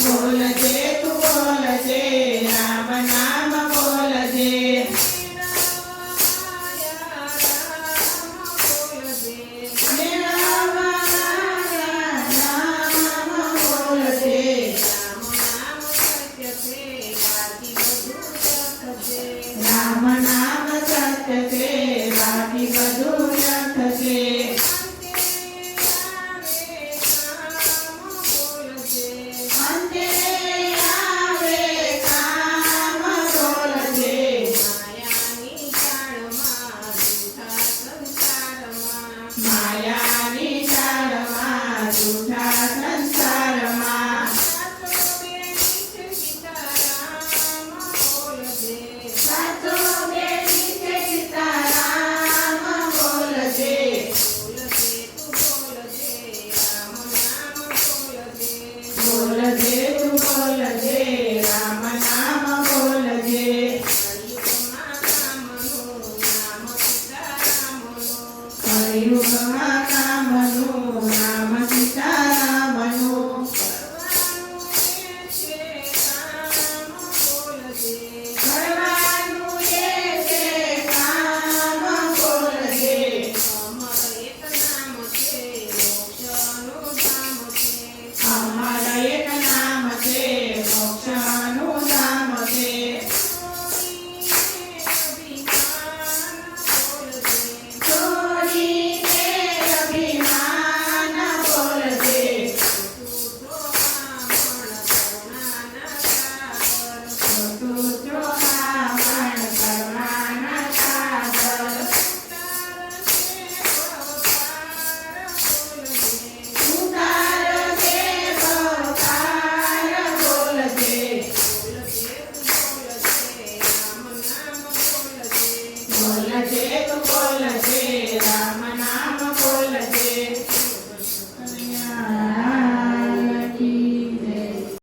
બોલજે તું બોલજે રામ નામ બોલજે રામ નામ સત્ય છે બાકી બધું વ્યર્થ છે અંતે આવે કામ બોલજે માયાની જાળમાં જૂઠા સંસારમાં સાચો બેટી છે સીતારામ બોલજે બોલજે તું બોલજે રામ નામ બોલજે કળિયુગમાં કામનું નામ સીતારામનું કરવાનું એ છે કામ બોલજે અમર એક નામ છે મોક્ષનું ધામ છે છોડીને અભિમાન બોલજે ખોટું ચોહામણ કરવાના સાગર ઉતાર છે પકાર બોલજે બોલજે તું બોલજે